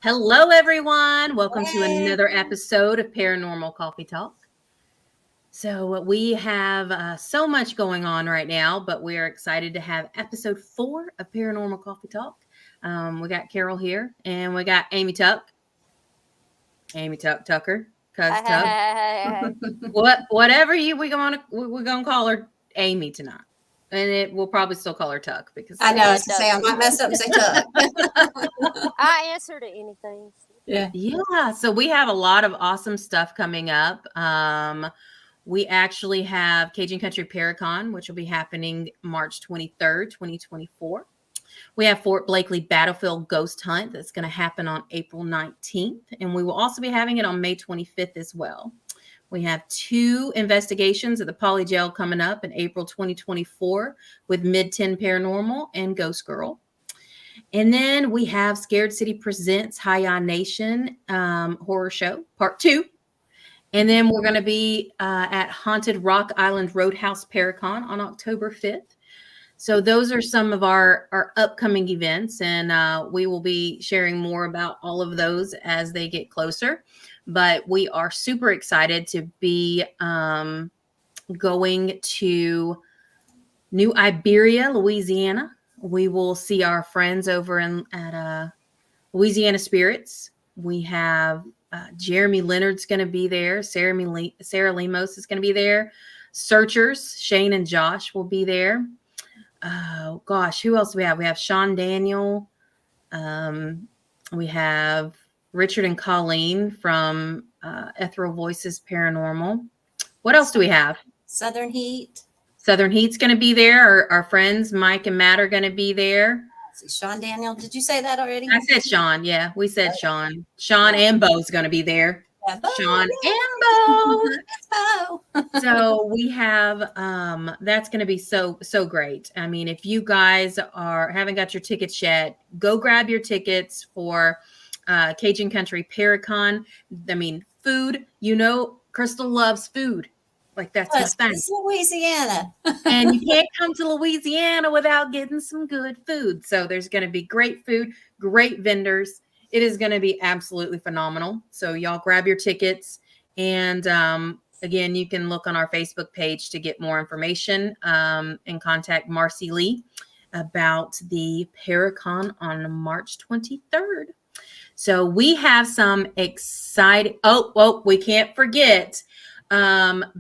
Hello, everyone. Welcome to another episode of Paranormal Coffee Talk. So we have so much going on right now, but we are excited to have episode 4 of Paranormal Coffee Talk. We got Carol here, and we got Amy Tucker, Cuz Tuck. Whatever we're gonna call her Amy tonight. And we'll probably still call her Tuck because I know. I was gonna say I might mess up and say Tuck. I answer to anything. Yeah. So we have a lot of awesome stuff coming up. We actually have Cajun Country Paracon, which will be happening March 23rd, 2024. We have Fort Blakely Battlefield Ghost Hunt that's going to happen on April 19th, and we will also be having it on May 25th as well. We have 2 investigations at the Poly Jail coming up in April 2024 with Mid-10 Paranormal and Ghost Girl. And then we have Scared City Presents Hi-Ya Nation Horror Show Part 2. And then we're going to be at Haunted Rock Island Roadhouse Paracon on October 5th. So those are some of our upcoming events, and we will be sharing more about all of those as they get closer. But we are super excited to be going to New Iberia, Louisiana. We will see our friends over at Louisiana Spirits. We have Jeremy Leonard's going to be there. Sarah Lemos is going to be there. Searchers, Shane and Josh will be there. Oh, gosh, who else do we have? We have Sean Daniel. We have Richard and Colleen from Ethereal Voices Paranormal. What else do we have? Southern Heat. Southern Heat's going to be there. Our friends Mike and Matt are going to be there. Sean Daniel. Did you say that already? I said Sean. Yeah, we said Sean. Sean and Bo's going to be there. Yeah, Bo. Sean and Bo. Bo. So we have that's going to be so great. I mean, if you guys haven't got your tickets yet, go grab your tickets for Cajun Country Paracon. I mean, food. You know, Crystal loves food. Like that's my thing. It's Louisiana. And you can't come to Louisiana without getting some good food. So there's going to be great food, great vendors. It is going to be absolutely phenomenal. So y'all grab your tickets. And again, you can look on our Facebook page to get more information and contact Marcy Lee about the Paracon on March 23rd. So we have some exciting. Oh, we can't forget.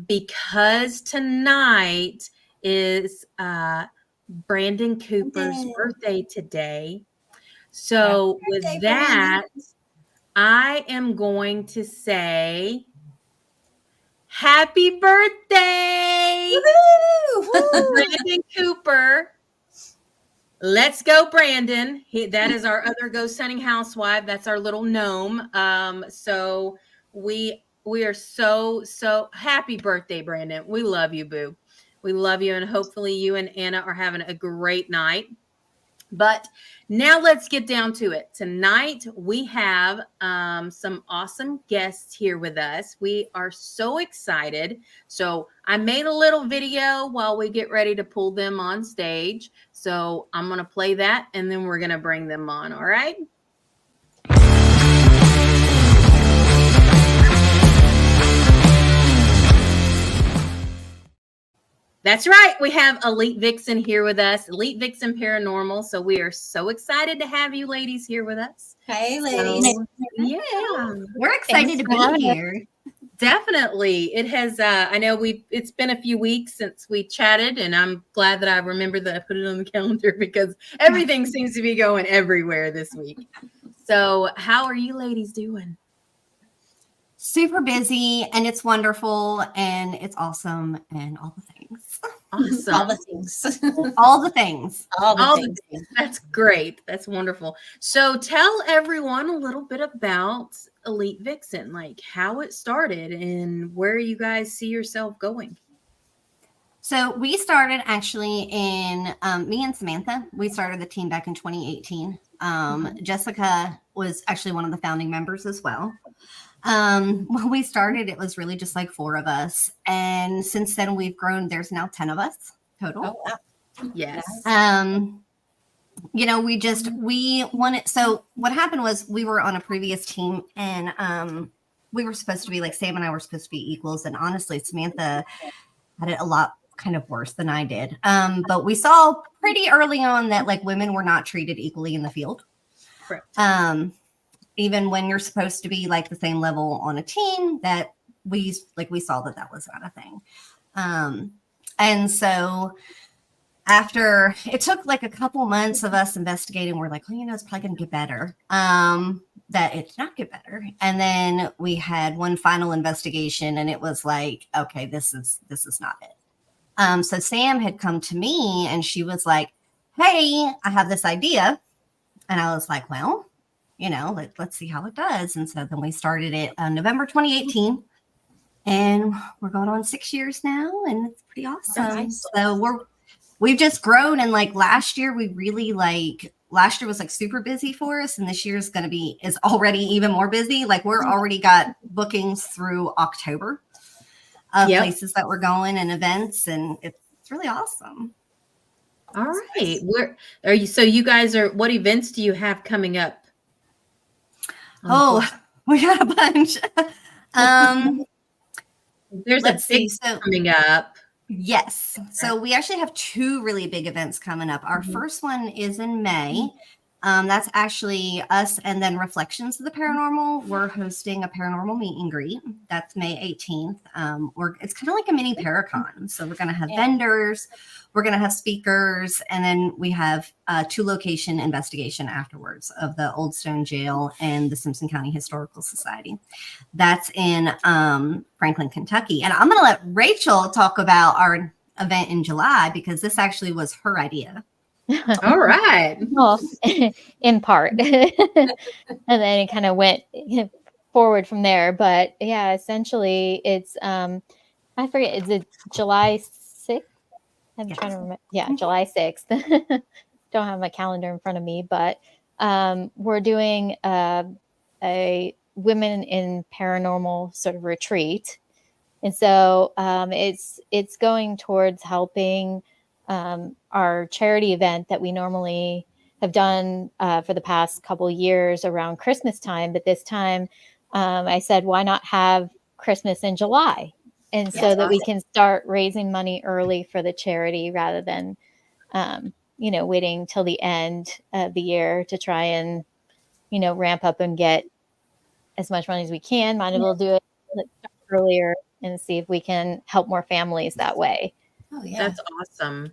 Because tonight is Brandon Cooper's birthday today. So with that, I am going to say happy birthday, Brandon Cooper. Let's go, Brandon. That is our other ghost hunting housewife. That's our little gnome. So we are so happy birthday, Brandon. We love you, boo. We love you. And hopefully you and Anna are having a great night. But now let's get down to it. Tonight, we have some awesome guests here with us. We are so excited. So I made a little video while we get ready to pull them on stage. So I'm going to play that and then we're going to bring them on. All right. That's right. We have Elite Vixen here with us, Elite Vixen Paranormal. So we are so excited to have you ladies here with us. Hey, ladies. So, yeah. We're excited to be here. Definitely. It has, I know it's been a few weeks since we chatted, and I'm glad that I remembered that I put it on the calendar because everything seems to be going everywhere this week. So how are you ladies doing? Super busy, and it's wonderful, and it's awesome, and all the things. Awesome. All the things. All the things. All the things. That's great. That's wonderful. So tell everyone a little bit about Elite Vixen, like how it started and where you guys see yourself going. So we started actually in, me and Samantha, we started the team back in 2018. Jessica was actually one of the founding members as well. When we started, it was really just like 4 of us. And since then we've grown, there's now 10 of us total. Oh, wow. Yes. we wanted, so what happened was we were on a previous team and we were supposed to be like, Sam and I were supposed to be equals. And honestly, Samantha had it a lot kind of worse than I did. But we saw pretty early on that like women were not treated equally in the field. Correct. Even when you're supposed to be like the same level on a team, that we saw that was not a thing. And so after it took like a couple months of us investigating, we're like, well, it's probably going to get better. That it did not get better. And then we had one final investigation and it was like, okay, this is not it. So Sam had come to me and she was like, hey, I have this idea. And I was like, well, let's see how it does. And so then we started it November 2018. And we're going on 6 years now, and it's pretty awesome. Nice. So we've just grown, and like last year last year was like super busy for us, and this year is already even more busy. Like we're already got bookings through October of places that we're going and events, and it's really awesome. All right. Where are you? So you guys what events do you have coming up? Oh, we got a bunch. There's a big coming up. Yes. So we actually have two really big events coming up. Our first one is in May. That's actually us and then Reflections of the Paranormal. We're hosting a paranormal meet and greet. That's May 18th. It's kind of like a mini Paracon. So we're going to have vendors, we're going to have speakers, and then we have a 2-location investigation afterwards of the Old Stone Jail and the Simpson County Historical Society. That's in Franklin, Kentucky. And I'm going to let Rachel talk about our event in July because this actually was her idea. All right. Well, in part. And then it kind of went forward from there. But yeah, essentially it's I forget, is it July 6th? I'm trying to remember. Yeah, July 6th. Don't have my calendar in front of me, but we're doing a women in paranormal sort of retreat. And so it's going towards helping our charity event that we normally have done for the past couple years around Christmas time. But this time I said, why not have Christmas in July? And so that we can start raising money early for the charity rather than, waiting till the end of the year to try and, ramp up and get as much money as we can. Might as well do it earlier and see if we can help more families that way. Oh, yeah. That's awesome.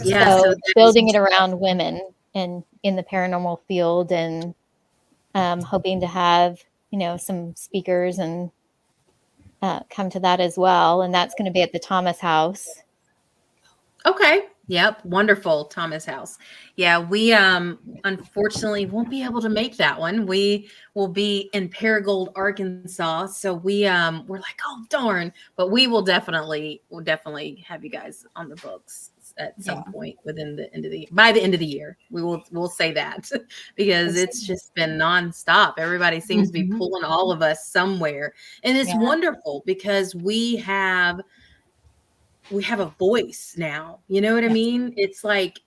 Yeah. So building it around women and in the paranormal field and hoping to have, some speakers and come to that as well. And that's going to be at the Thomas House. Okay. Yep. Wonderful. Thomas House. Yeah. We unfortunately won't be able to make that one. We will be in Paragould, Arkansas. So we're like, oh darn, but we'll definitely have you guys on the books at some point by the end of the year. We'll say that because it's just been nonstop. Everybody seems to be pulling all of us somewhere. And it's wonderful because we have a voice now. You know what I mean? It's like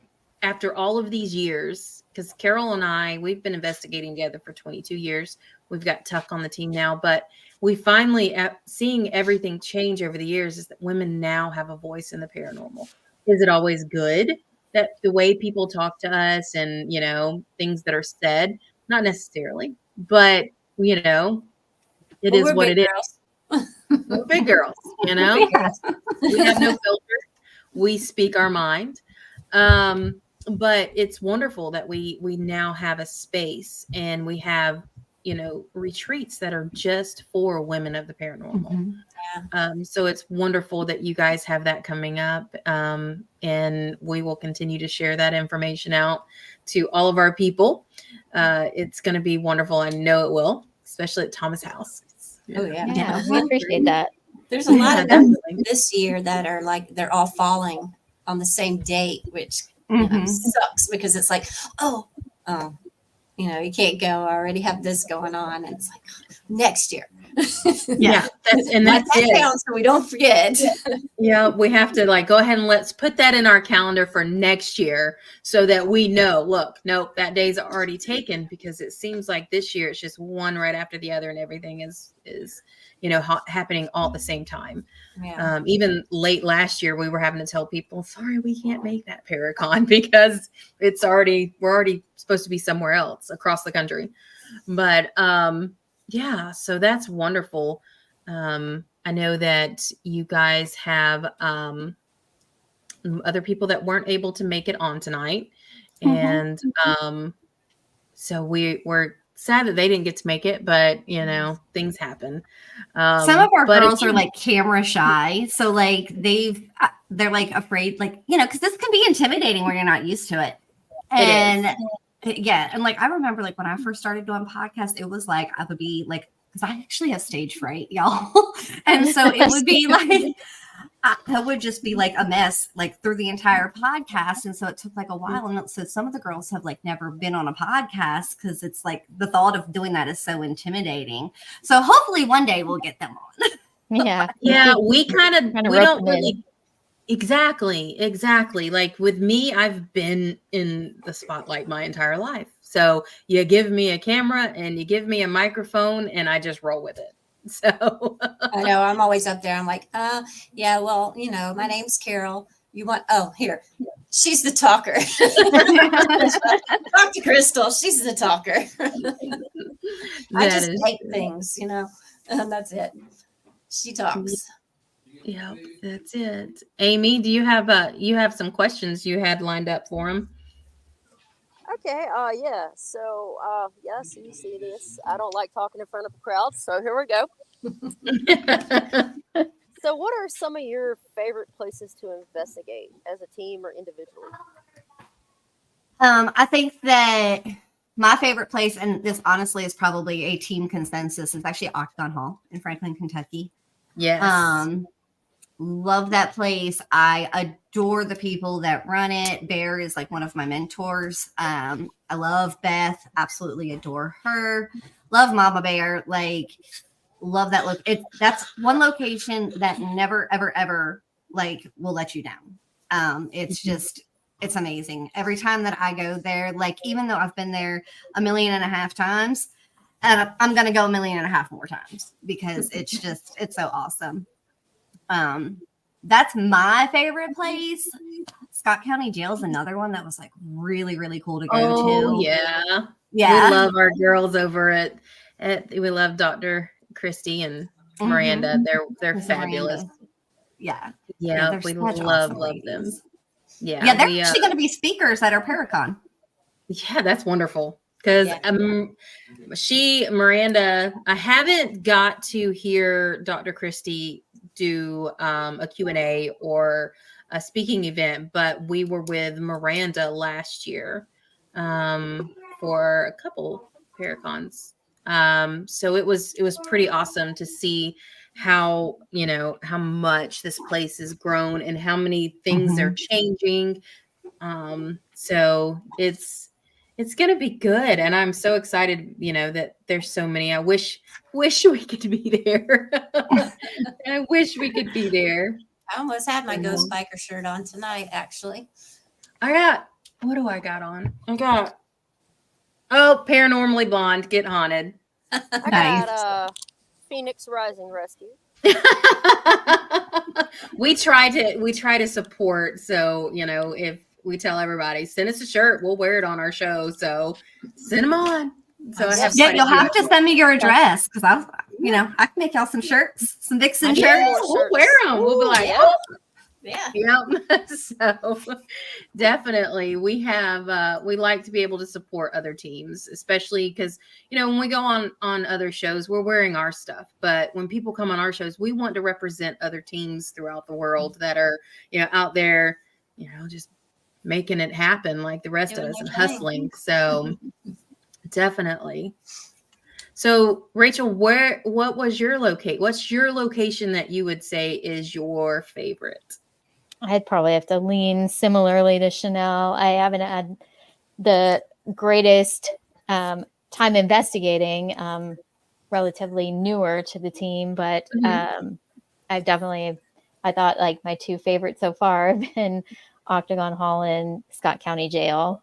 after all of these years, because Carol and I, we've been investigating together for 22 years. We've got Tuck on the team now, but we finally seeing everything change over the years is that women now have a voice in the paranormal. Is it always good that the way people talk to us and, things that are said? Not necessarily, but, it is what it is. We're big girls, We have no filter. We speak our mind. But it's wonderful that we now have a space and we have, retreats that are just for women of the paranormal. So it's wonderful that you guys have that coming up. And we will continue to share that information out to all of our people. It's going to be wonderful. I know it will, especially at Thomas House. Oh, yeah. Yeah, we appreciate that. There's a lot of them this year that are like, they're all falling on the same date, which sucks because it's like, you can't go. I already have this going on. And it's like next year. Yeah, Write that's that it. down so we don't forget. Yeah, we have to like go ahead and let's put that in our calendar for next year so that we know, look, nope, that day's already taken, because it seems like this year it's just one right after the other and everything is happening all at the same time. Yeah. Even late last year, we were having to tell people, sorry, we can't make that Paracon because we're already supposed to be somewhere else across the country. But yeah, so that's wonderful. I know that you guys have other people that weren't able to make it on tonight. And so we're sad that they didn't get to make it, but things happen. Some of our but girls again, are like camera shy, so like they're like afraid, like because this can be intimidating when you're not used to it. And yeah, and like I remember like when I first started doing podcasts, it was like I would be like, because I actually have stage fright, y'all, and so it would be like that would just be like a mess like through the entire podcast. And so it took like a while. And so some of the girls have like never been on a podcast because it's like the thought of doing that is so intimidating. So hopefully one day we'll get them on. Yeah. yeah, we don't rope them really exactly. Like with me, I've been in the spotlight my entire life. So you give me a camera and you give me a microphone and I just roll with it. So I know I'm always up there. I'm like, yeah, well, my name's Carol. You want, here, she's the talker. Talk to Crystal. She's the talker. I just take things, and that's it. She talks. Yeah, that's it. Amy, do you have some questions you had lined up for him? Okay, yeah. So, yes, you see this. I don't like talking in front of a crowd, so here we go. So, what are some of your favorite places to investigate as a team or individually? I think that my favorite place, and this honestly is probably a team consensus, is actually Octagon Hall in Franklin, Kentucky. Yes. Love that place. I adore the people that run it. Bear is like one of my mentors. I love Beth. Absolutely adore her. Love Mama Bear. Like, love that look. That's one location that never, ever, ever like will let you down. It's just, it's amazing. Every time that I go there, like, even though I've been there 1.5 million times, and I'm going to go 1.5 million more times because it's just, it's so awesome. That's my favorite place. Scott County Jail is another one that was like really, really cool to go to. Yeah. Yeah. We love our girls over at we love Dr. Christy and Miranda. They're fabulous. Miranda. Yeah. Yeah, we love them. Yeah. Yeah, they're actually going to be speakers at our Paracon. Yeah, that's wonderful. Because Miranda, I haven't got to hear Dr. Christy do a Q&A or a speaking event, but we were with Miranda last year for a couple Paracons. So it was pretty awesome to see how much this place has grown and how many things are changing. So it's going to be good. And I'm so excited, that there's so many. I wish we could be there. I wish we could be there. I almost had my Ghost Biker shirt on tonight, actually. What do I got on? Paranormally Blonde, Get Haunted. I got Phoenix Rising Rescue. We try to support. So, if we tell everybody, send us a shirt, we'll wear it on our show. So send them on. So you'll have to send me your address because I can make y'all some shirts, some Vixen shirts. We'll wear them. We'll be like, yeah. So definitely we like to be able to support other teams, especially because, when we go on other shows, we're wearing our stuff. But when people come on our shows, we want to represent other teams throughout the world that are, out there, just making it happen like the rest of us and hustling. So definitely. So Rachel, what's your location that you would say is your favorite? I'd probably have to lean similarly to Chanel. I haven't had the greatest time investigating relatively newer to the team, but Mhm. I thought like my two favorites so far have been Octagon Hall and Scott County Jail.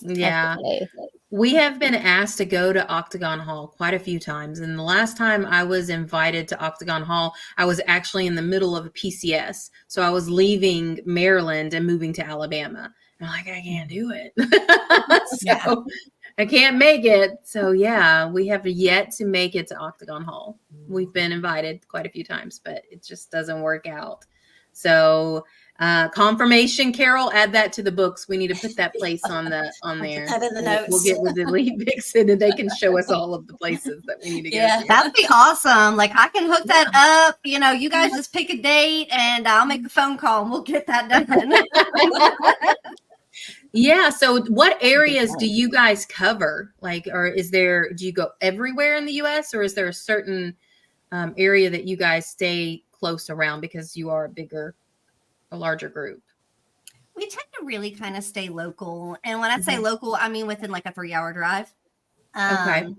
Yeah. We have been asked to go to Octagon Hall quite a few times. And the last time I was invited to Octagon Hall, I was actually in the middle of a PCS. So I was leaving Maryland and moving to Alabama. And I'm like, I can't do it. So I can't make it. So yeah, we have yet to make it to Octagon Hall. We've been invited quite a few times, but it just doesn't work out. So confirmation, Carol, add that to the books. We need to put that place on there. That in the We'll notes. get with Elite Vixen and they can show us all of the places that we need to go to. That'd be awesome. Like I can hook that up. You know, you guys just pick a date and I'll make a phone call and we'll get that done. Yeah. So what areas do you guys cover? Like, or do you go everywhere in the US, or is there a certain area that you guys stay close around because you are a larger group? We tend to really kind of stay local. And when I say local, I mean within like a 3-hour drive. Okay.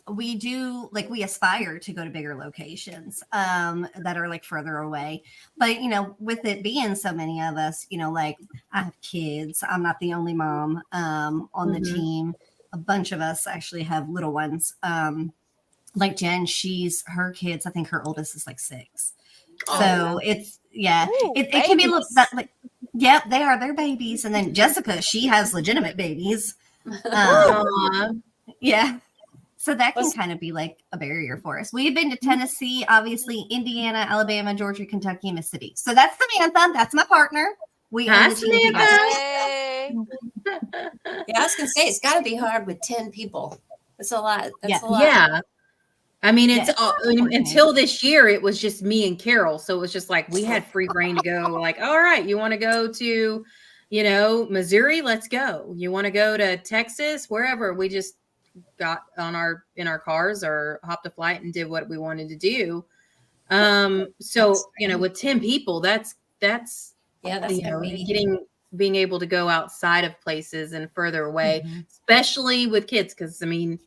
We do, like, we aspire to go to bigger locations that are like further away. But, you know, with it being so many of us, you know, like I have kids. I'm not the only mom on the team. A bunch of us actually have little ones. Like Jen, her kids, I think her oldest is like 6. So it's, it can be a little like, yep, they're babies. And then Jessica, she has legitimate babies. Yeah. So that can kind of be like a barrier for us. We've been to Tennessee, obviously, Indiana, Alabama, Georgia, Kentucky, and Mississippi. So that's Samantha. That's my partner. We own the team together. Hey. Yeah, I was gonna say it's got to be hard with 10 people. That's a lot. That's a lot. Yeah. I mean, it's until this year, it was just me and Carol. So it was just like we had free reign to go. Like, all right, you want to go to, Missouri? Let's go. You want to go to Texas? Wherever. We just got in our cars or hopped a flight and did what we wanted to do. So with 10 people, that's being able to go outside of places and further away, especially with kids. Cause I mean,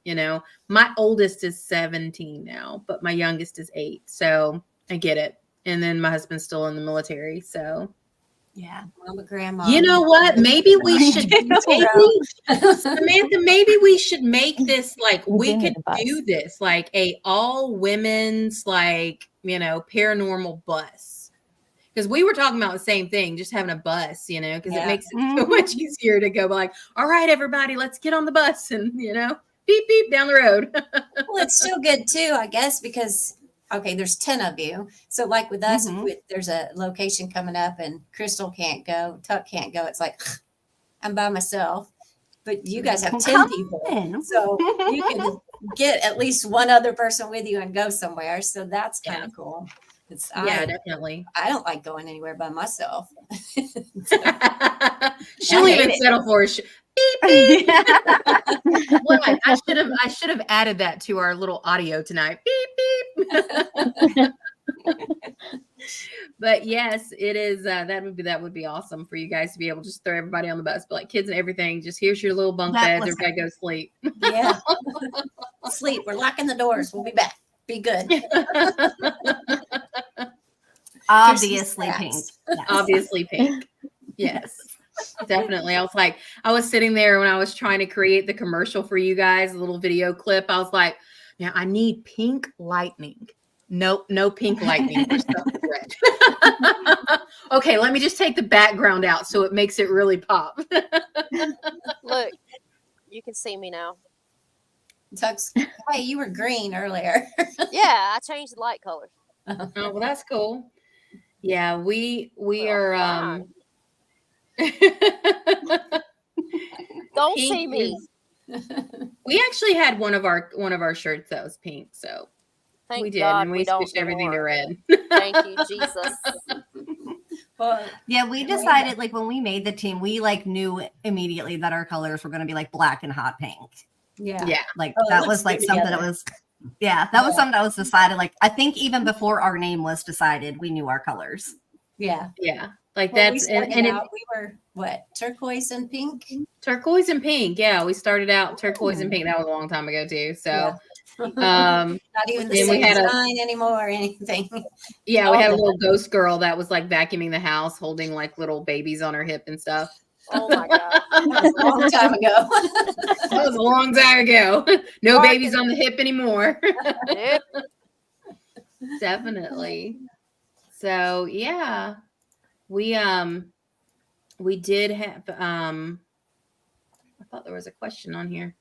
my oldest is 17 now, but my youngest is 8. So I get it. And then my husband's still in the military. So yeah, Mama, grandma. You know what? Maybe we should, Samantha, maybe we should make this like, we could do this like a all women's, like, paranormal bus. Because we were talking about the same thing, just having a bus, because it makes it so much easier to go like, all right, everybody, let's get on the bus and, beep, beep down the road. Well, it's still good too, I guess, because there's 10 of you. So like with us, if there's a location coming up and Crystal can't go, Tuck can't go, it's like, I'm by myself. But you guys have 10 people. So you can get at least one other person with you and go somewhere. So that's kind of cool. Definitely. I don't like going anywhere by myself. She'll even settle for a beep, beep. Well, I should have added that to our little audio tonight. Beep, beep. But yes, it is. That would be awesome for you guys to be able to just throw everybody on the bus, but like kids and everything. Just here's your little bunk bed. Everybody go sleep. Yeah, sleep. We're locking the doors. We'll be back. Be good. Obviously pink. Yes. Obviously pink. Yes. Definitely. I was sitting there when I was trying to create the commercial for you guys, a little video clip. I was like, now I need pink lightning. No pink lightning for stuff red. Okay, let me just take the background out so it makes it really pop. Look, you can see me now. Tux, hey, you were green earlier. Yeah, I changed the light colors. Oh, well, that's cool. Yeah, we are Don't see me. We actually had one of our shirts that was pink, so Thank we did, God and we switched everything to red. Thank you, Jesus. Well, yeah, we decided like when we made the team, we like knew immediately that our colors were going to be like black and hot pink. Yeah. Like that was like something that was, was something that was decided. Like I think even before our name was decided, we knew our colors. Yeah. Yeah. Like Well, that's we were what, turquoise and pink? Turquoise and pink. Yeah, we started out turquoise and pink. That was a long time ago too. So Um, Not even the and we same had a sign anymore or anything. yeah, we All had a the- little ghost girl that was like vacuuming the house, holding like little babies on her hip and stuff. Oh my god. That was a long time ago. That was a long time ago. No Mark babies on the hip anymore. Yep. Definitely. So yeah, we did have I thought there was a question on here.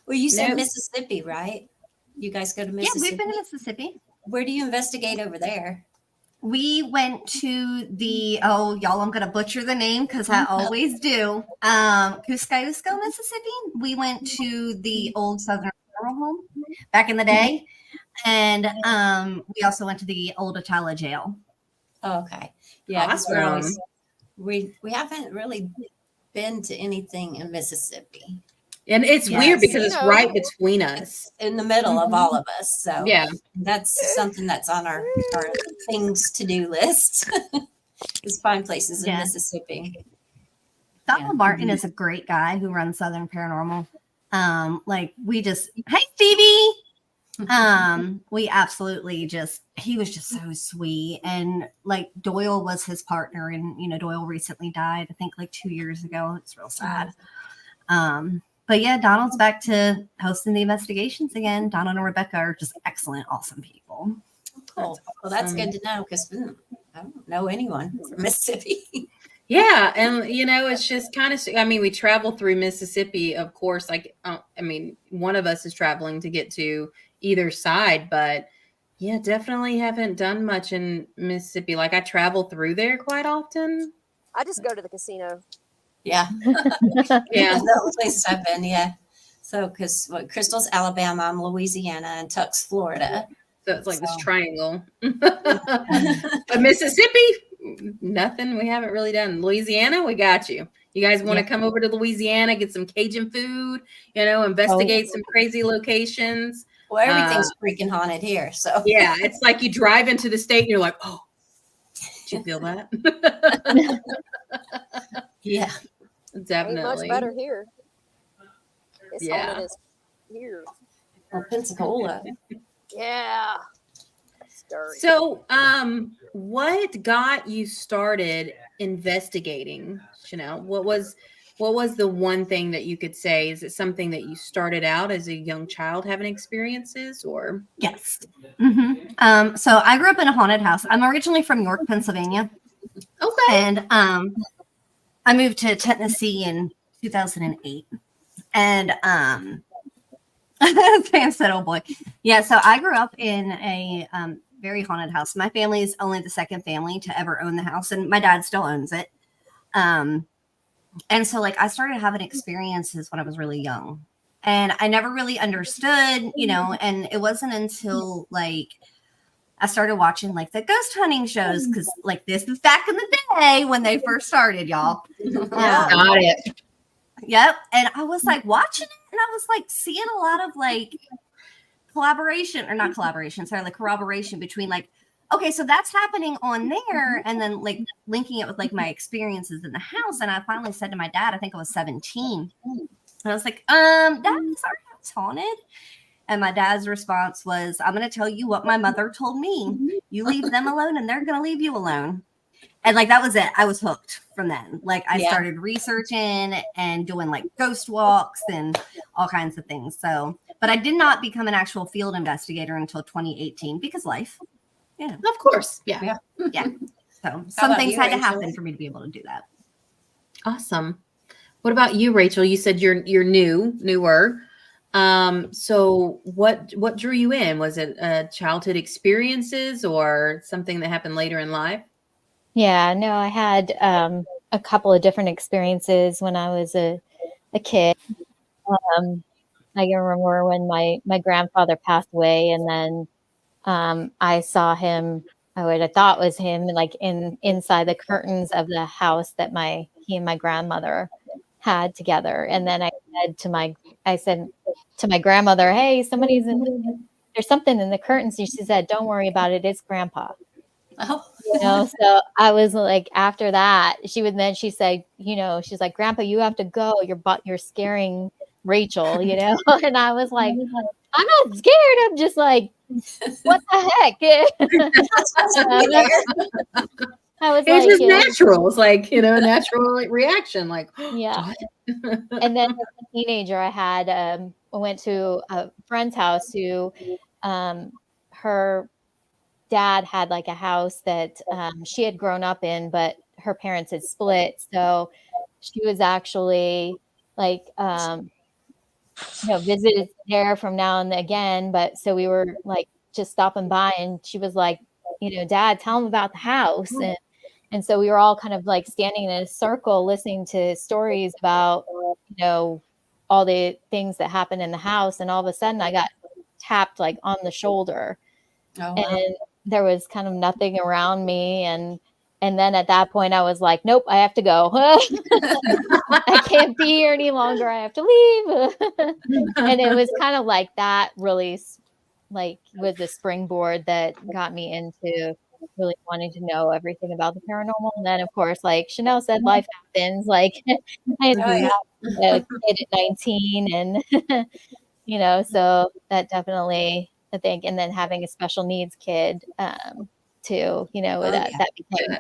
Well, you said No. Mississippi, right? You guys go to Yeah, Mississippi. we've been to Mississippi. Where do you investigate over there? We went to the y'all, I'm gonna butcher the name because I always do. Cusco, Mississippi. We went to the old Southern Funeral Home back in the day, and we also went to the old Atala jail. Oh, okay. Yeah, because we're Awesome. always we haven't really been to anything in Mississippi. And it's Yes. weird because it's You know. right between us. In the middle of all of us. So Yeah. that's something that's on our things to do list. Is find places in Yeah. Mississippi. Donald Yeah. Martin is a great guy who runs Southern Paranormal. Hey Stevie. We absolutely he was just so sweet. And like Doyle was his partner, and Doyle recently died, I think like 2 years ago. It's real sad. But yeah, Donald's back to hosting the investigations again. Donald and Rebecca are just excellent, awesome people. Cool. Well, that's good to know because I don't know anyone from Mississippi. Yeah, and it's just kind of. I mean, we travel through Mississippi, of course. Like, I mean, one of us is traveling to get to either side, but yeah, definitely haven't done much in Mississippi. Like, I travel through there quite often. I just go to the casino. Yeah. Yeah, The only places I've been, yeah. So, because Crystal's Alabama, I'm Louisiana, and Tuck's Florida. so it's like this So- triangle. But Mississippi, nothing. We haven't really done. Louisiana, we got you. You guys want to come over to Louisiana, get some Cajun food, investigate some crazy locations. Well, everything's freaking haunted here. So, Yeah, it's like you drive into the state and you're like, oh, did you feel that? yeah. Ain't Definitely. much better here. It's Yeah. haunted as here. Well, Pensacola. Yeah. Scary. So, what got you started investigating, Chanel? What was the one thing that you could say? Is it something that you started out as a young child having experiences, or? Yes. So I grew up in a haunted house. I'm originally from York, Pennsylvania. Okay. And I moved to Tennessee in 2008. And Sam said, oh boy. Yeah, so I grew up in a very haunted house. My family is only the second family to ever own the house, and my dad still owns it. And so like I started having experiences when I was really young. And I never really understood, and it wasn't until like I started watching like the ghost hunting shows, because like this is back in the day when they first started, y'all. Got it. Yep. And I was like watching it, and I was like seeing a lot of like corroboration between like, okay, so that's happening on there, and then like linking it with like my experiences in the house. And I finally said to my dad, I think I was 17, and I was like, Dad, is our house haunted? And my dad's response was, I'm going to tell you what my mother told me. You leave them alone and they're going to leave you alone. And like, that was it. I was hooked from then. Like I started researching and doing like ghost walks and all kinds of things. So, but I did not become an actual field investigator until 2018 because life. Yeah. Of course. Yeah. Yeah. So some about things you, had to Rachel? happen for me to be able to do that. Awesome. What about you, Rachel? You said you're newer. So what drew you in? Was it childhood experiences or something that happened later in life? Yeah, no, I had a couple of different experiences when I was a kid. I can remember when my grandfather passed away, and then I saw him, what I thought was him, like inside the curtains of the house that he and my grandmother had together. And then I said to my grandmother, "Hey, there's something in the curtains." And she said, "Don't worry about it. It's Grandpa." Oh, So I was like, after that, she said, she's like, "Grandpa, you have to go. You're scaring Rachel, you know? And I was like, I'm not scared. I'm just like, what the heck? I was It's like, just natural. It's like, natural reaction. Like, yeah. what? And then as a teenager, I went to a friend's house who, her dad had like a house that she had grown up in, but her parents had split. So she was actually like, visited there from now and again. But so we were like just stopping by, and she was like, Dad, tell him about the house. And so we were all kind of like standing in a circle listening to stories about, all the things that happened in the house. And all of a sudden I got tapped like on the shoulder. Oh, wow. And there was kind of nothing around me. And then at that point I was like, nope, I have to go. I can't be here any longer. I have to leave. And it was kind of like that really like was the springboard that got me into really wanting to know everything about the paranormal. And then of course, like Chanel said, life happens. Like I had Oh, yeah. a kid at 19 and so that definitely I think, and then having a special needs kid too, that became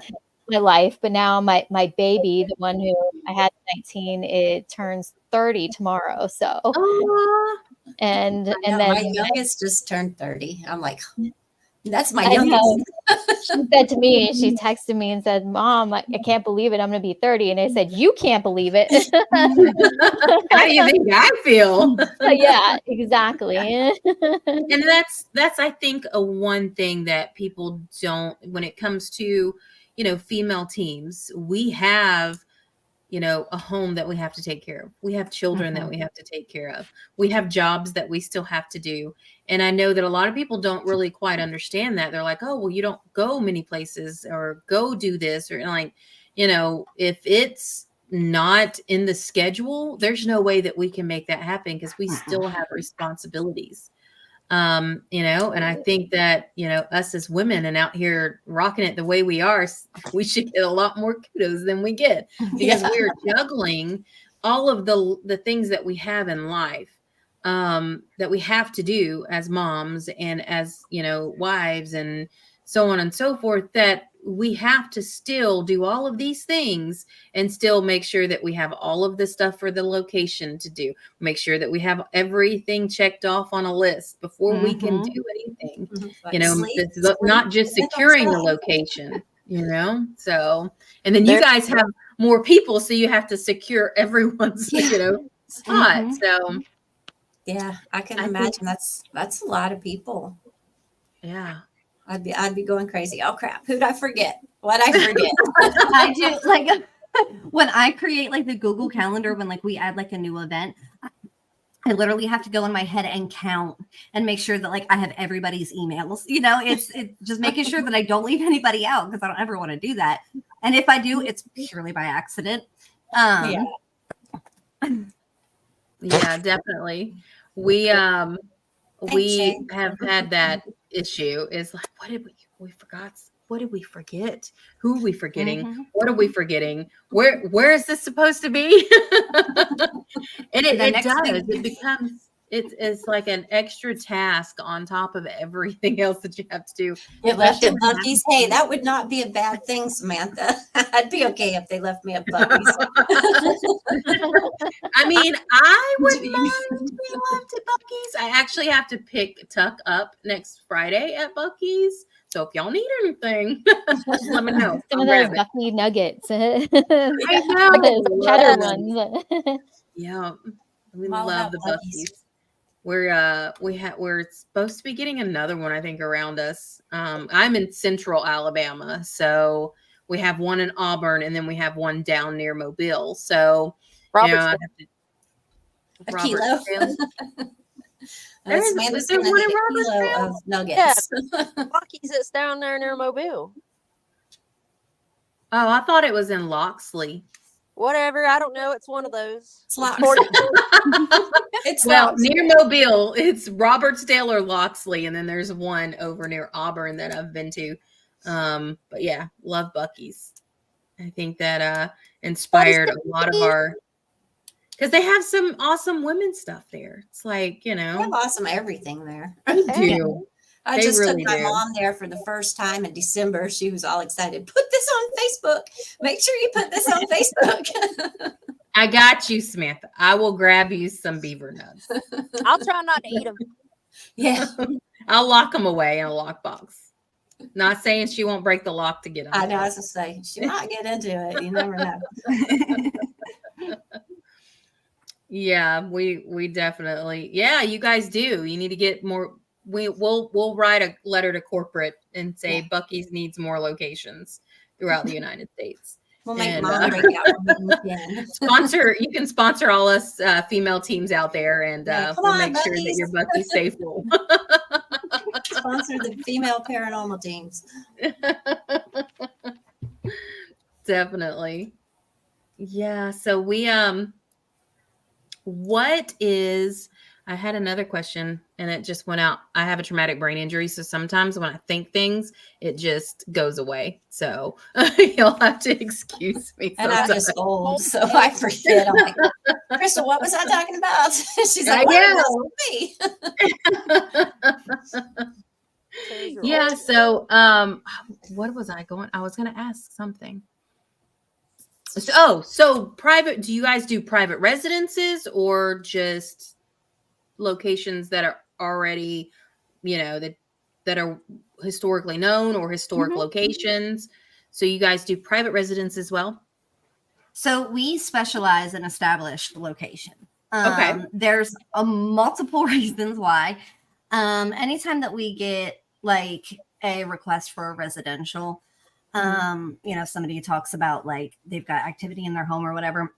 my life. But now my baby, the one who I had at 19, it turns 30 tomorrow. So and then then my youngest just turned 30. I'm like, that's my I youngest. know. She said to me, she texted me and said, Mom, I can't believe it. I'm going to be 30. And I said, you can't believe it. How do you think I feel? Yeah, exactly. And that's I think a one thing that people don't, when it comes to, female teams, we have, a home that we have to take care of. We have children that we have to take care of. We have jobs that we still have to do. And I know that a lot of people don't really quite understand that. They're like, oh, well, you don't go many places or go do this, or like, if it's not in the schedule, there's no way that we can make that happen because we still have responsibilities. And I think that, us as women and out here rocking it the way we are, we should get a lot more kudos than we get because we're juggling all of the things that we have in life, that we have to do as moms and as, wives and so on and so forth, that we have to still do all of these things and still make sure that we have all of the stuff for the location to do. Make sure that we have everything checked off on a list before we can do anything. Like It's not just securing the location, So, and then you guys have more people, so you have to secure everyone's, spot. So, yeah, I can imagine that's a lot of people. Yeah. I'd be going crazy. Oh crap! Who'd I forget? What'd I forget? I do like when I create like the Google Calendar when like we add like a new event. I literally have to go in my head and count and make sure that like I have everybody's emails. It's just making sure that I don't leave anybody out because I don't ever want to do that. And if I do, it's purely by accident. Yeah, definitely. We have had that issue. Is like, what did we forgot? What did we forget? Who are we forgetting? What are we forgetting? Where is this supposed to be? And it does. It becomes it's like an extra task on top of everything else that you have to do. It left at Buc-ee's. Hey, that would not be a bad thing, Samantha. I'd be okay if they left me at Buc-ee's. I mean, I would mind being left at Buc-ee's. I actually have to pick Tuck up next Friday at Buc-ee's. So if y'all need anything, just let me know. Some of those Bucky nuggets. I know. Those cheddar ones. Yeah. We love the Buc-ee's. We're supposed to be getting another one, I think, around us. I'm in central Alabama, so we have one in Auburn, and then we have one down near Mobile. So, a kilo. There's one in kilo of nuggets. Yeah, Buc-ee's that's down there near Mobile. Oh, I thought it was in Loxley. Whatever, I don't know. It's one of those. It's near Mobile. It's Robertsdale or Loxley, and then there's one over near Auburn that I've been to. But yeah, love Buc-ee's. I think that inspired a lot of our. because they have some awesome women stuff there. It's like, They have awesome everything there. they do. I They just really took my do. mom there for the first time in December. She was all excited. Put this on Facebook. Make sure you put this on Facebook. I got you, Samantha. I will grab you some beaver nuts. I'll try not to eat them. Yeah, I'll lock them away in a lockbox. Not saying she won't break the lock to get them. I know. I was gonna say she might get into it. You never know. Yeah, we definitely. Yeah, you guys do. You need to get more. We'll write a letter to corporate and say Buc-ee's needs more locations throughout the United States. We'll make And, mom break out from the weekend. sponsor. You can sponsor all us female teams out there, and Yeah, come we'll on, make sure that Buc-ee's. your Buc-ee's stay full. Sponsor the female paranormal teams. Definitely. Yeah. So what is, I had another question and it just went out. I have a traumatic brain injury. So sometimes when I think things, it just goes away. So you'll have to excuse me. And I'm sometimes. just old, so I forget. I'm like, Crystal, what was I talking about? She's like, I what was me? Yeah. So, what was I going? I was going to ask something. So private, do you guys do private residences or just locations that are already, that are historically known or historic locations? So you guys do private residence as well? So we specialize in established location. Okay. There's multiple reasons why. Anytime that we get like a request for a residential, somebody talks about like they've got activity in their home or whatever.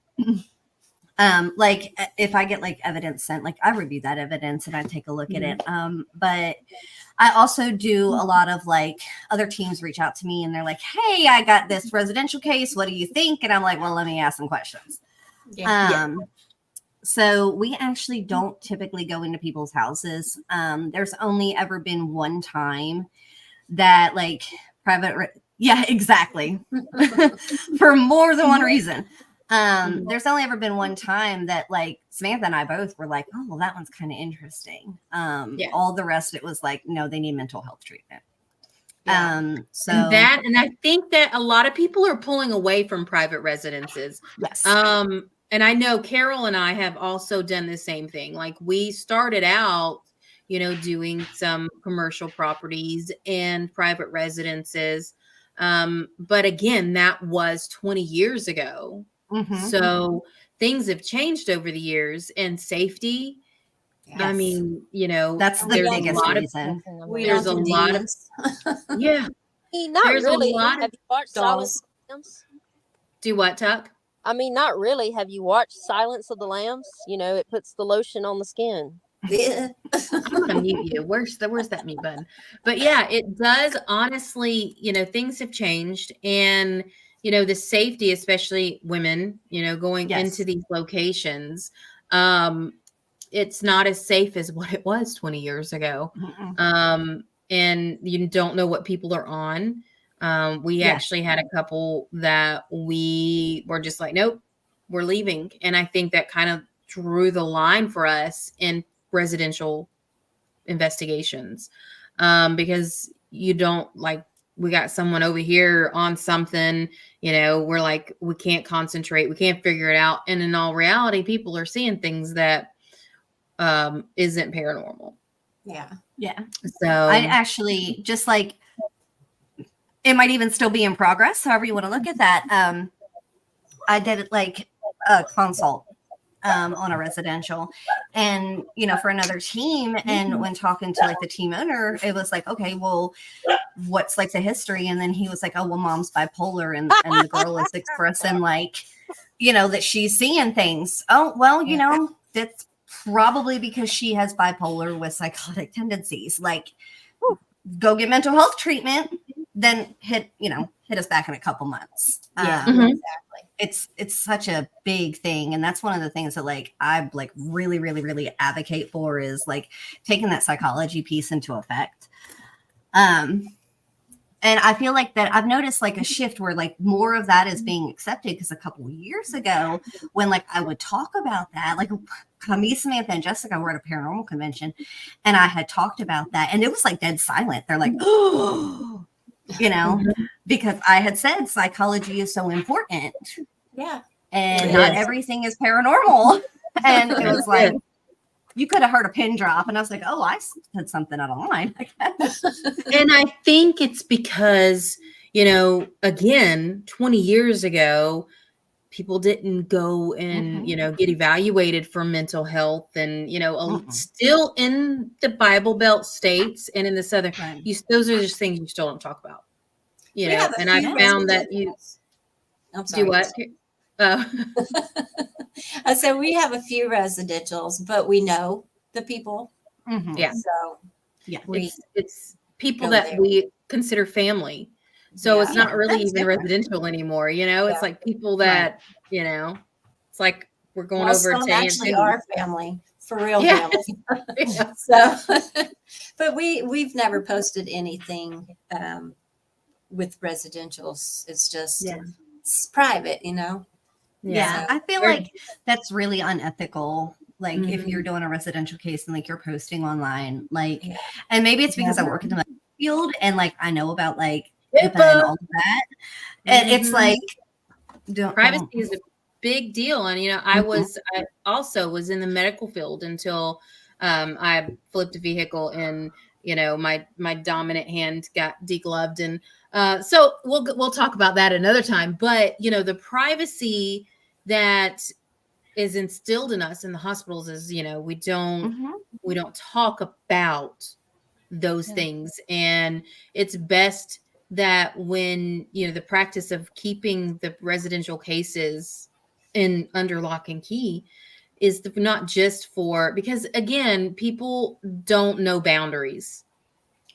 Like if I get like evidence sent, like I review that evidence and I take a look at it. But I also do a lot of like other teams reach out to me and they're like, hey, I got this residential case. What do you think? And I'm like, well, let me ask some questions. So we actually don't typically go into people's houses. There's only ever been one time that like yeah, exactly. For more than one reason. There's only ever been one time that like Samantha and I both were like, oh, well, that one's kind of interesting. All the rest, it was like, no, they need mental health treatment. So and I think that a lot of people are pulling away from private residences. Yes. And I know Carol and I have also done the same thing. Like we started out, doing some commercial properties and private residences. But again, that was 20 years ago. So things have changed over the years, and safety. Yes. I mean, that's the biggest reason. There's a lot of yeah. Not There's really. a lot Have of you watched Silence of the Lambs? Do what, Tuck? I mean, not really. Have you watched Silence of the Lambs? It puts the lotion on the skin. Yeah. I'm gonna mute you. Where's that mute button? But yeah, it does. Honestly, things have changed, and the safety, especially women, going into these locations, it's not as safe as what it was 20 years ago. And you don't know what people are on. We actually had a couple that we were just like, nope, we're leaving. And I think that kind of drew the line for us in residential investigations, because you don't like, we got someone over here on something, we're like, we can't concentrate. We can't figure it out. And in all reality, people are seeing things that isn't paranormal. Yeah. Yeah. So I actually just like, it might even still be in progress. However you want to look at that. I did it like a consult on a residential and, for another team. And when talking to like the team owner, it was like, okay, well, what's like the history? And then he was like, oh, well, mom's bipolar. And the girl is expressing like, that she's seeing things. Oh, well, that's probably because she has bipolar with psychotic tendencies. Like, go get mental health treatment, then hit us back in a couple months. Exactly. It's such a big thing. And that's one of the things that like, I like really, really, really advocate for is like taking that psychology piece into effect. And I feel like that I've noticed like a shift where like more of that is being accepted, because a couple of years ago when like I would talk about that, like me, Samantha, and Jessica were at a paranormal convention and I had talked about that and it was like dead silent. They're like, oh, because I had said psychology is so important. Yeah. And It not is. everything is paranormal. And it was like, you could have heard a pin drop. And I was like, oh, I said something out of line, I guess. And I think it's because, again, 20 years ago, people didn't go and, get evaluated for mental health and, still in the Bible Belt states and in the Southern, Right. those are just things you still don't talk about, We have a and I few found that you residentials. I'm sorry. do what? I said we have a few residentials, but we know the people. Yeah. So Yeah. It's people go that there. we consider family. So it's Yeah. not really That's even different. residential anymore. It's like people that, it's like we're going Well, over some to Aunt actually Cindy. are family, for real Yeah. family. Yeah. So, but we've never posted anything with residentials. It's just it's private, Yeah, So- I feel like that's really unethical. Like if Mhm. you're doing a residential case and like you're posting online, like, and maybe it's because I work in the medical field and like I know about like HIPAA and all of that, and it's Mhm. like privacy is a big deal. And I also was in the medical field until I flipped a vehicle and my dominant hand got degloved, and so we'll talk about that another time. But the privacy that is instilled in us in the hospitals is we don't talk about those things, and it's best that when the practice of keeping the residential cases in under lock and key is not just because again, people don't know boundaries,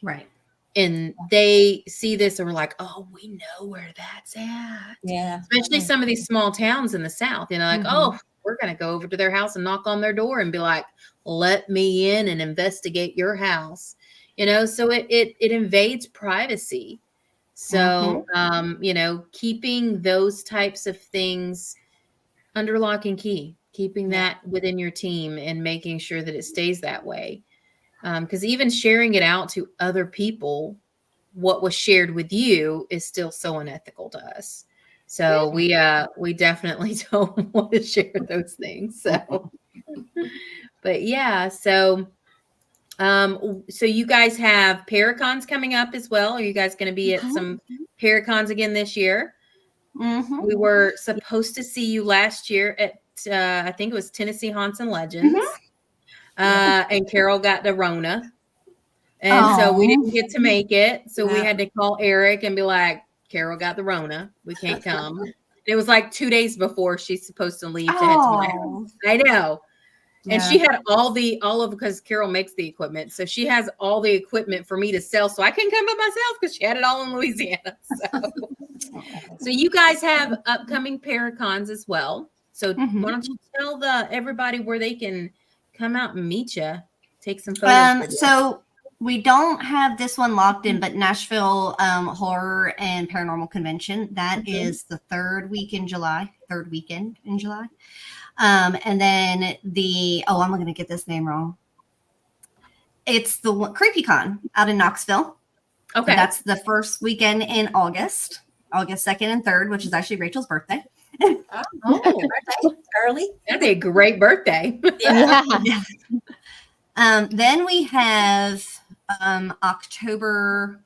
right. and they see this and we're like, oh, we know where that's at. Yeah. Especially some of these small towns in the South, like, oh, we're going to go over to their house and knock on their door and be like, let me in and investigate your house. So it invades privacy. So, keeping those types of things under lock and key, keeping that within your team and making sure that it stays that way. Because even sharing it out to other people, what was shared with you is still so unethical to us. So we definitely don't want to share those things. So, but yeah, so you guys have Paracons coming up as well. Are you guys going to be at some Paracons again this year? We were supposed to see you last year at I think it was Tennessee Haunts and Legends, and Carol got the Rona. And so we didn't get to make it. So we had to call Eric and be like, Carol got the Rona. We can't come. It was like 2 days before she's supposed to leave to head to my house. I know. And she had because Carol makes the equipment. So she has all the equipment for me to sell. So I couldn't come by myself because she had it all in Louisiana. So you guys have upcoming Paracons as well. So why don't you tell everybody where they can come out and meet you, take some photos. So we don't have this one locked in, but Nashville Horror and Paranormal Convention, that is the third weekend in July. And then I'm going to get this name wrong. It's the CreepyCon out in Knoxville. Okay. That's the first weekend in August 2nd and 3rd, which is actually Rachel's birthday. Happy birthday, early. That'd be a great birthday. Yeah. Then we have October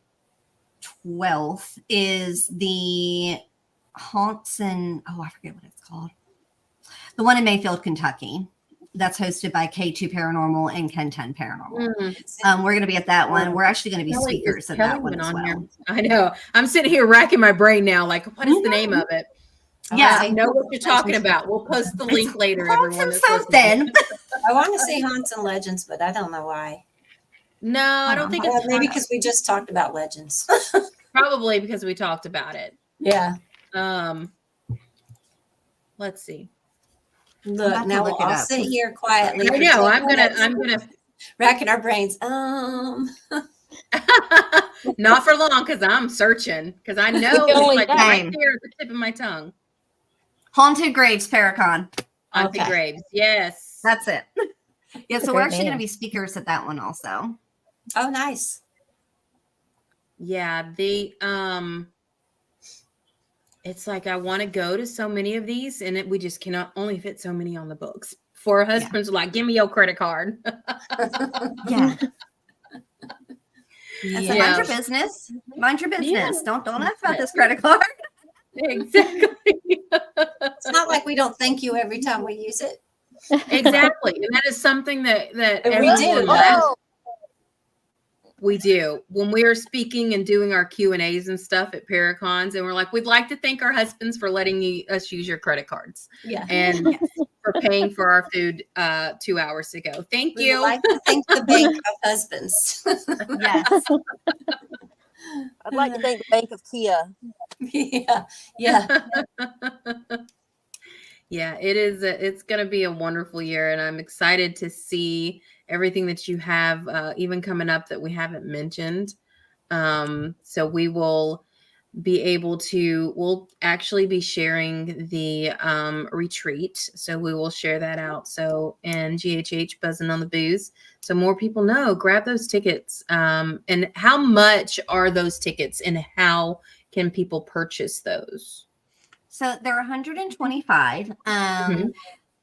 12th is the Haunts and I forget what it's called. The one in Mayfield, Kentucky. That's hosted by K2 Paranormal and Ken 10 Paranormal. We're going to be at that one. We're actually going to be speakers at that one as well. Here. I know. I'm sitting here racking my brain now. Like, what is the name of it? Yeah, I know what you're talking about. We'll post the link later, everyone. Something. I want to say Haunts and Legends, but I don't know why. No, I don't think it's maybe because we just talked about Legends. Probably because we talked about it. Yeah. Let's see. Look, now I'll sit here quietly. I know. I'm gonna racking our brains. Not for long, because I'm searching, because I know it's Only like time. right there at the tip of my tongue. Haunted Graves Paracon. Haunted Okay. Graves, yes. That's it. Yeah, That's a so we're great actually going to name. be speakers at that one also. Oh, nice. Yeah, it's like I want to go to so many of these, and we just cannot only fit so many on the books. For husbands, like, give me your credit card. Yeah. And so Yeah. mind your business. Mind your business. Yeah. Don't ask about this credit card. Exactly. It's not like we don't thank you every time we use it. Exactly. And that is something that And we everyone do. does. Oh, We do. When we are speaking and doing our Q&As and stuff at Paracons, and we're like, we'd like to thank our husbands for letting us use your credit cards Yeah. and for paying for our food 2 hours ago. Thank We would you. like to thank the bank of husbands. Yes. I'd like to thank the Bank of Kia. Yeah. Yeah. Yeah, it is. It's going to be a wonderful year, and I'm excited to see everything that you have even coming up that we haven't mentioned. So we will be able to, we'll actually be sharing the retreat. So we will share that out. So, and GHH Buzzing on the Booze. So more people know, grab those tickets. And how much are those tickets, and how can people purchase those? So they're 125. Mhm.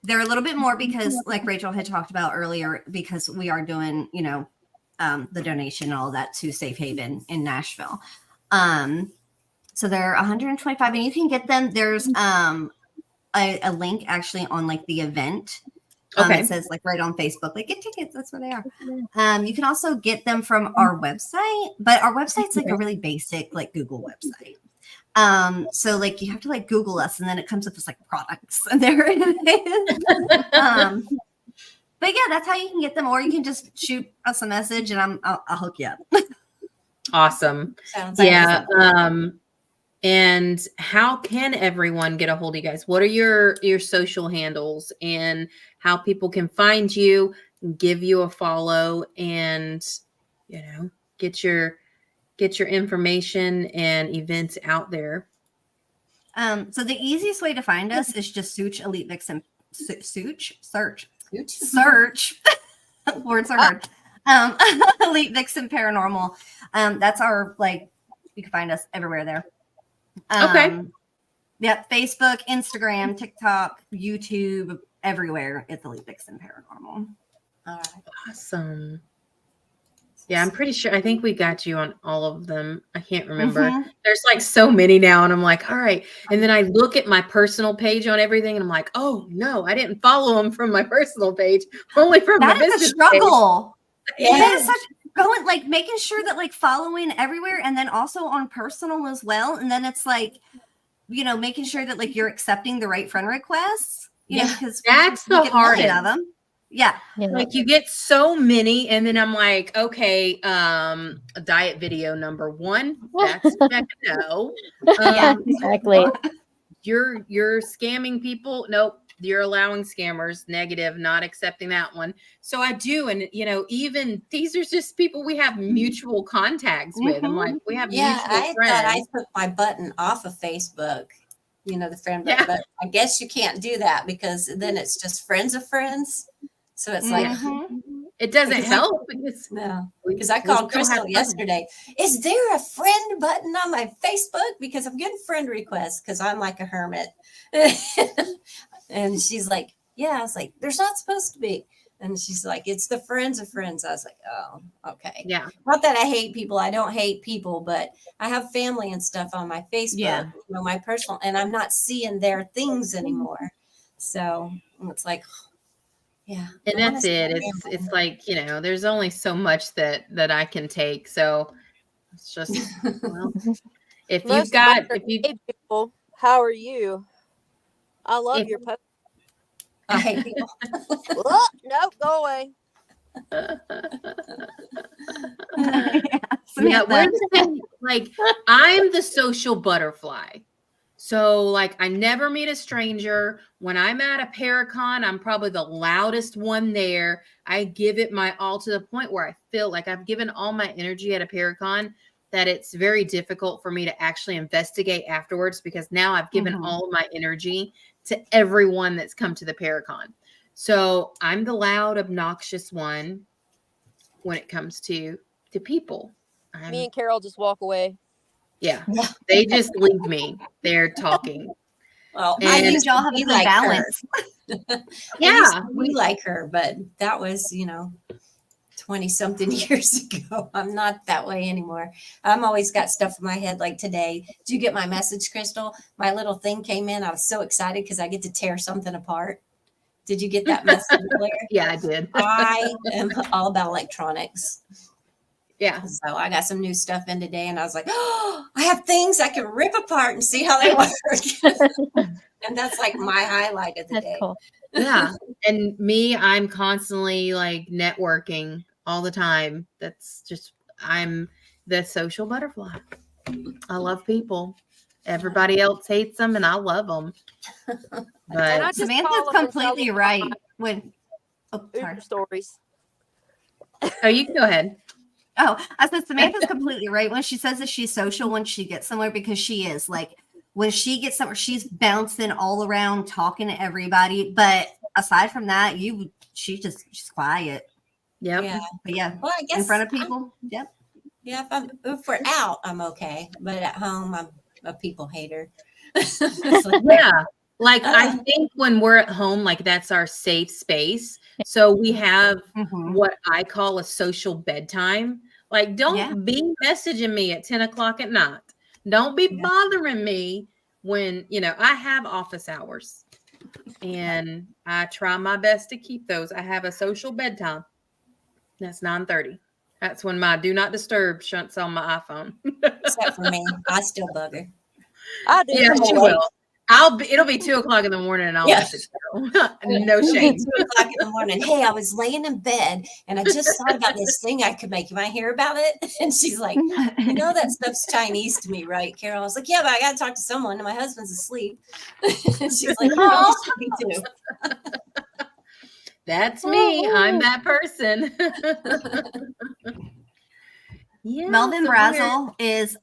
They're a little bit more because, like Rachel had talked about earlier, because we are doing, the donation and all that to Safe Haven in Nashville. So they're 125, and you can get them. There's a link actually on like the event. Okay. It says like right on Facebook, like get tickets. That's where they are. You can also get them from our website, but our website's like a really basic like Google website. So like you have to like Google us, and then it comes up as like products, and there it is. But yeah, that's how you can get them, or you can just shoot us a message, and I'll hook you up. Awesome. Sounds like Yeah. And how can everyone get a hold of you guys? What are your social handles, and how people can find you, give you a follow, and get your information and events out there? So the easiest way to find us is just search Elite Vixen. Search. Words are hard. Elite Vixen Paranormal. That's our, like, you can find us everywhere there. Okay. Yep. Facebook, Instagram, TikTok, YouTube, everywhere. It's Elite Vixen Paranormal. all right. Awesome. Yeah, I'm pretty sure. I think we got you on all of them. I can't remember. Mhm. There's like so many now, and I'm like, all right. And then I look at my personal page on everything, and I'm like, oh no, I didn't follow them from my personal page, only from That the is a business struggle. page. That is such going, like, making sure that like following everywhere, and then also on personal as well. And then it's like, making sure that like you're accepting the right friend requests. Because That's we the get a million hardest. of them. Yeah. Yeah. Like you get so many, and then I'm like, okay, a diet video number 1. That's no. Yeah, exactly. You're scamming people. Nope. You're allowing scammers. Negative. Not accepting that one. So I do, and even these are just people we have mutual contacts with. I'm like, we have Yeah, mutual I friends. thought I took my button off of Facebook, the friend button, but I guess you can't do that because then it's just friends of friends. So it's like, It doesn't Because help because no, because I we called still have Crystal fun. yesterday. Is there a friend button on my Facebook? Because I'm getting friend requests because I'm like a hermit. And she's like, yeah. I was like, there's not supposed to be. And she's like, it's the friends of friends. I was like, oh, okay. Yeah. Not that I hate people. I don't hate people, but I have family and stuff on my Facebook, Yeah. my personal, and I'm not seeing their things anymore. So it's like, yeah. And that's it. It's like, there's only so much that I can take. So it's just, well, if Most you've got, of us if you, hate people, how are you? I love If- your post. I hate people. Oh, nope, go away. yeah, we're the same, like I'm the social butterfly. So, like, I never meet a stranger. When I'm at a Paracon, I'm probably the loudest one there. I give it my all to the point where I feel like I've given all my energy at a Paracon that it's very difficult for me to actually investigate afterwards because now I've given all my energy to everyone that's come to the Paracon. So I'm the loud, obnoxious one when it comes to people. Me and Carol just walk away. Yeah, they just leave me. They're talking. Well, And I I think used y'all to have a be good like her. balance. I used to be like her, but that was, 20 something years ago. I'm not that way anymore. I'm always got stuff in my head like today. Did you get my message, Crystal? My little thing came in. I was so excited because I get to tear something apart. Did you get that message earlier? Yeah, I did. I am all about electronics. Yeah. So I got some new stuff in today and I was like, oh, I have things I can rip apart and see how they work. And that's like my highlight of the That's day. cool. Yeah. And me, I'm constantly like networking all the time. That's just, I'm the social butterfly. I love people. Everybody else hates them and I love them. And I But just Samantha's call up and tell completely them right. When Uber stories. oh, you can go ahead. Oh, I said Samantha's completely right when she says that she's social when she gets somewhere, because she is. Like, when she gets somewhere, she's bouncing all around, talking to everybody. But aside from that, she's quiet. Yep. Yeah. But yeah, Well, I guess in front of people. Yep. Yeah, if we're out, I'm okay. But at home, I'm a people hater. It's like, Yeah. Like I think when we're at home, like that's our safe space. So we have what I call a social bedtime. Like, don't be messaging me at 10 o'clock at night. Don't be bothering me when, I have office hours and I try my best to keep those. I have a social bedtime. That's 9:30. That's when my do not disturb shunts on my iPhone. except for me, I still bug her. I do. Yeah, too. she will. It'll be 2 o'clock in the morning and I'll message her. No It'll be shame. 2 o'clock in the morning. Hey, I was laying in bed and I just thought about this thing I could make. You want to hear about it? And she's like, that stuff's Chinese to me, right, Carol? I was like, yeah, but I got to talk to someone and my husband's asleep. She's like, oh, me too. That's me. I'm that person. Yeah. Melvin Brazel is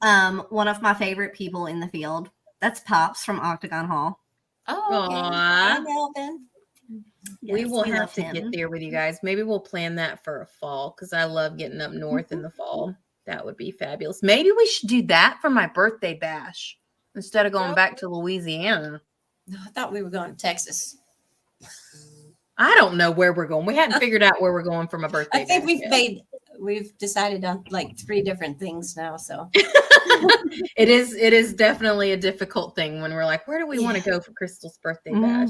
one of my favorite people in the field. That's Pops from Octagon Hall. Oh, okay. Hi, Melvin. We will have love to him. get there with you guys. Maybe we'll plan that for a fall because I love getting up north in the fall. That would be fabulous. Maybe we should do that for my birthday bash instead of going back to Louisiana. No, I thought we were going to Texas. I don't know where we're going. We hadn't figured out where we're going for my birthday. I think bash we've decided on like 3 different things now. So it is definitely a difficult thing when we're like, where do we want to go for Crystal's birthday bash?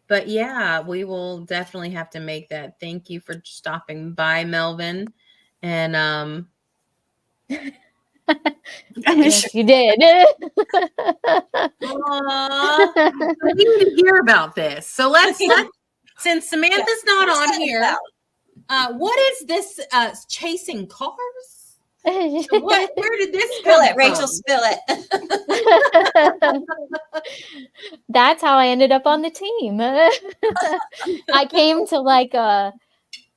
But yeah, we will definitely have to make that. Thank you for stopping by, Melvin. And Yes, you did. Aw, we need to hear about this. So let's since Samantha's not on here, what is this chasing cars? So where did this spill come it, Rachel, from? spill it. That's how I ended up on the team. I came to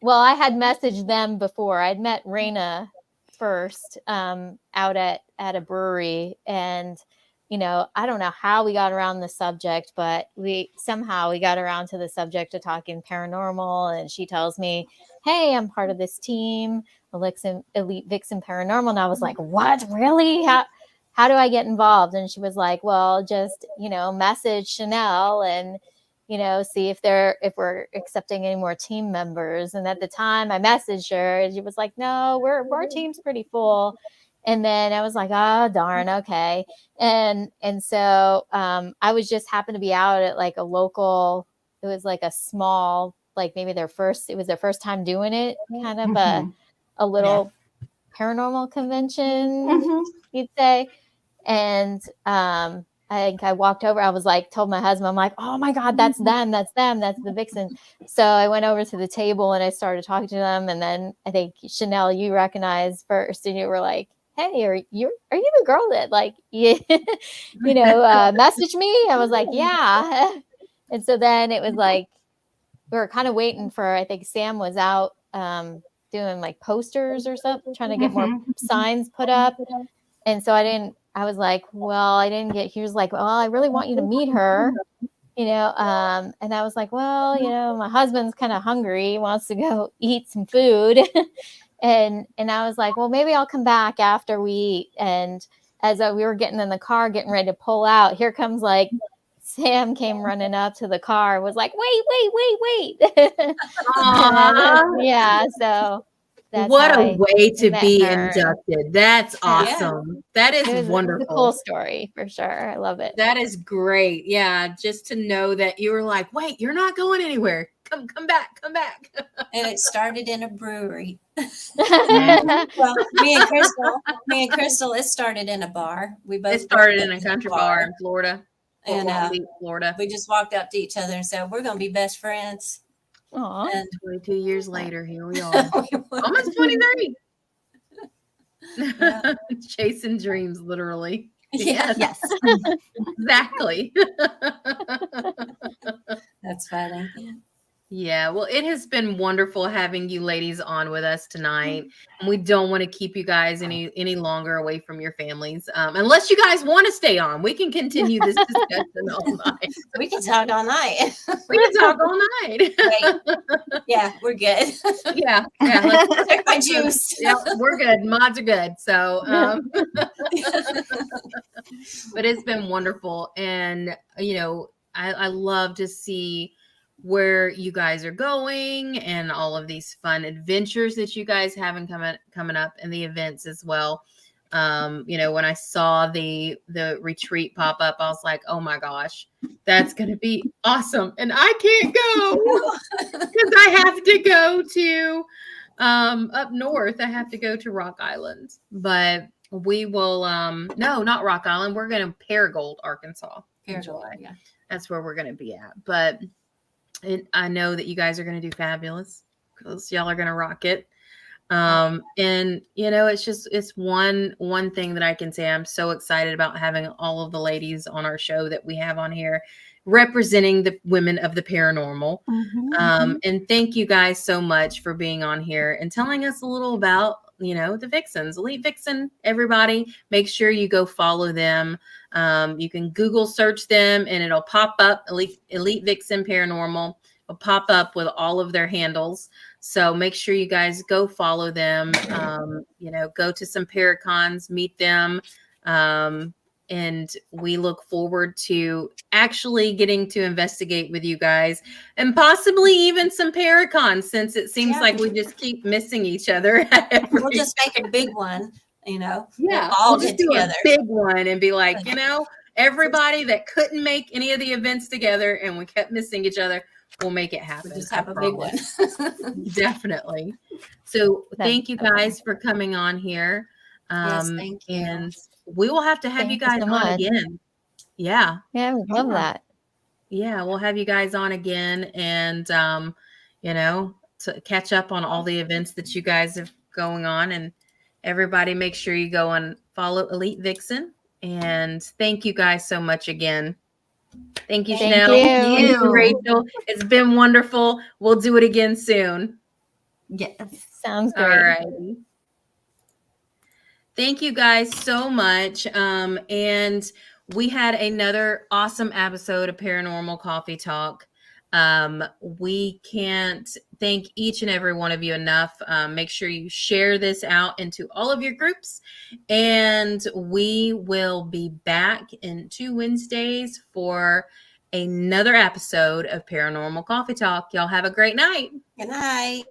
I had messaged them before. I'd met Raina first out at a brewery, and I don't know how we got around the subject, but we got around to the subject of talking paranormal, and she tells me, hey, I'm part of this team, Elite Vixen Paranormal. And I was like, what, really? How do I get involved? And she was like, well, just message Chanel and see if we're accepting any more team members. And at the time I messaged her and she was like, no, our team's pretty full. And then I was like, oh, darn. Okay. And so I was just happened to be out at like a local, it was like a small, like maybe it was their first time doing it, kind of a little paranormal convention, you'd say. And I walked over, I was like, told my husband, I'm like, oh my God, that's them, that's the Vixen. So I went over to the table and I started talking to them. And then I think Chanel, you recognized first and you were like, hey, are you the girl that like messaged me? I was like, yeah. And so then it was like we were kind of waiting for, I think Sam was out doing like posters or something, trying to get more signs put up. And so I was like, well, I didn't get, he was like, well, I really want you to meet her, and I was like, well, my husband's kind of hungry, wants to go eat some food. and I was like, well, maybe I'll come back after we eat. And as we were getting in the car, getting ready to pull out, here comes like Sam came running up to the car, was like, wait. Aw. Yeah, so that's What how a I way to met be her. inducted. That's Yeah. awesome. That is It was a wonderful. cool story for sure. I love it. That is great. Yeah, just to know that you were like, wait, you're not going anywhere. Come back. And it started in a brewery. Yeah. Well, me and Crystal, it started in a bar. We both It started walked in up a to country the bar in Florida. Fort and Walton Beach, Florida. we just walked up to each other and said, we're going to be best friends. Aw. And 22 years later, here we are. we were- Almost 23. Yeah. Chasing dreams, literally. Yeah, Yes. Exactly. that's funny. Yeah, well, it has been wonderful having you ladies on with us tonight, and we don't want to keep you guys any longer away from your families, unless you guys want to stay on. We can continue this discussion all night. We can talk all night. We can talk all night. Yeah, we're good. Yeah. Let's Take my juice. Yeah, we're good. Mods are good. So, but it's been wonderful, and I love to see where you guys are going and all of these fun adventures that you guys have coming up, and the events as well. When I saw the retreat pop up, I was like, oh my gosh, that's gonna be awesome, and I can't go because I have to go to up north. I have to go to Rock Island, but we will no, not Rock Island, we're going to Paragould, Arkansas in July. Yeah. That's where we're going to be at. But I know that you guys are going to do fabulous because y'all are going to rock it. And it's one thing that I can say. I'm so excited about having all of the ladies on our show that we have on here representing the women of the paranormal. And thank you guys so much for being on here and telling us a little about the Vixens. Elite Vixen, everybody, make sure you go follow them. You can Google search them and it'll pop up. Elite Vixen Paranormal will pop up with all of their handles. So make sure you guys go follow them. Go to some Paracons, meet them. And we look forward to actually getting to investigate with you guys and possibly even some Paracons, since it seems like we just keep missing each other. We'll just make a big one, Yeah, we'll all just get do together. a big one and be like, everybody that couldn't make any of the events together and we kept missing each other, we'll make it happen. We'll just have a big one. Definitely. So thank you guys for coming on here. Yes, thank you. And we will have to have Thank you you guys so on much. again. Yeah. Yeah, we love that. Yeah, we'll have you guys on again and to catch up on all the events that you guys have going on. And everybody make sure you go and follow Elite Vixen. And thank you guys so much again. Thank you, Thank Chanel. you. Thank you, Rachel. It's been wonderful. We'll do it again soon. Yes. Sounds All great. right. Thank you guys so much. And we had another awesome episode of Paranormal Coffee Talk. We can't thank each and every one of you enough. Make sure you share this out into all of your groups. And we will be back in 2 Wednesdays for another episode of Paranormal Coffee Talk. Y'all have a great night. Good night.